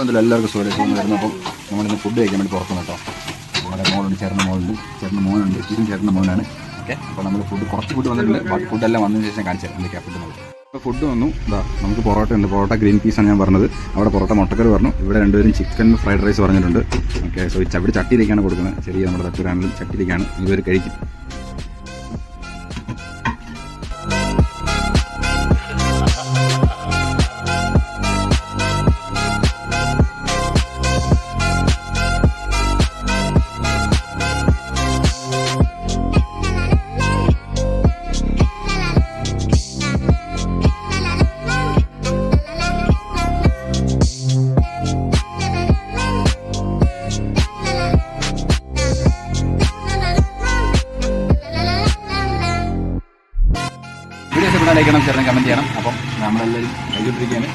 എല്ലാവർക്കും സുഖം വരുന്നു. അപ്പം നമ്മളിന്ന് ഫുഡ് കഴിക്കാൻ വേണ്ടി പുറത്തുനിന്ന് കേട്ടോ. നമ്മുടെ മോളുണ്ട്, ചേട്ടൻ്റെ മോനുണ്ട്, ഇതും ചേട്ടൻ്റെ മോനാണ്. ഓക്കെ, അപ്പോൾ നമ്മൾ കുറച്ച് ഫുഡ് വന്നിട്ടുണ്ട്. ബാക്കി ഫുഡെല്ലാം വന്നതിന് ശേഷം കാണിച്ചാൽ എന്തൊക്കെയാണ് ഫുഡ് നമുക്ക്. അപ്പോൾ ഫുഡ് വന്നു. ഇതാ നമുക്ക് പൊറോട്ട ഉണ്ട്. പൊറോട്ട ഗ്രീൻ പീസാണ് ഞാൻ പറഞ്ഞത്. അവിടെ പൊറോട്ട മുട്ടക്കറി പറഞ്ഞു. ഇവിടെ രണ്ടുപേരും ചിക്കൻ ഫ്രൈഡ് റൈസ് പറഞ്ഞിട്ടുണ്ട്. ഓക്കെ, സോ ഇവിടെ ചട്ടിയിലേക്കാണ് കൊടുക്കുന്നത്. ചെറിയ നമ്മുടെ തട്ടൂരാണെങ്കിലും ചട്ടിയിലേക്കാണ് ഇവർ കഴിക്കും. വീഡിയോസ് ഇവിടെ ലൈക്ക് ചെയ്യണം, ഷെയർ ചെയ്യണം, കമൻറ്റ് ചെയ്യണം. അപ്പം നമ്മളെല്ലാവരും കഴിച്ചുകൊണ്ടിരിക്കുകയാണ്.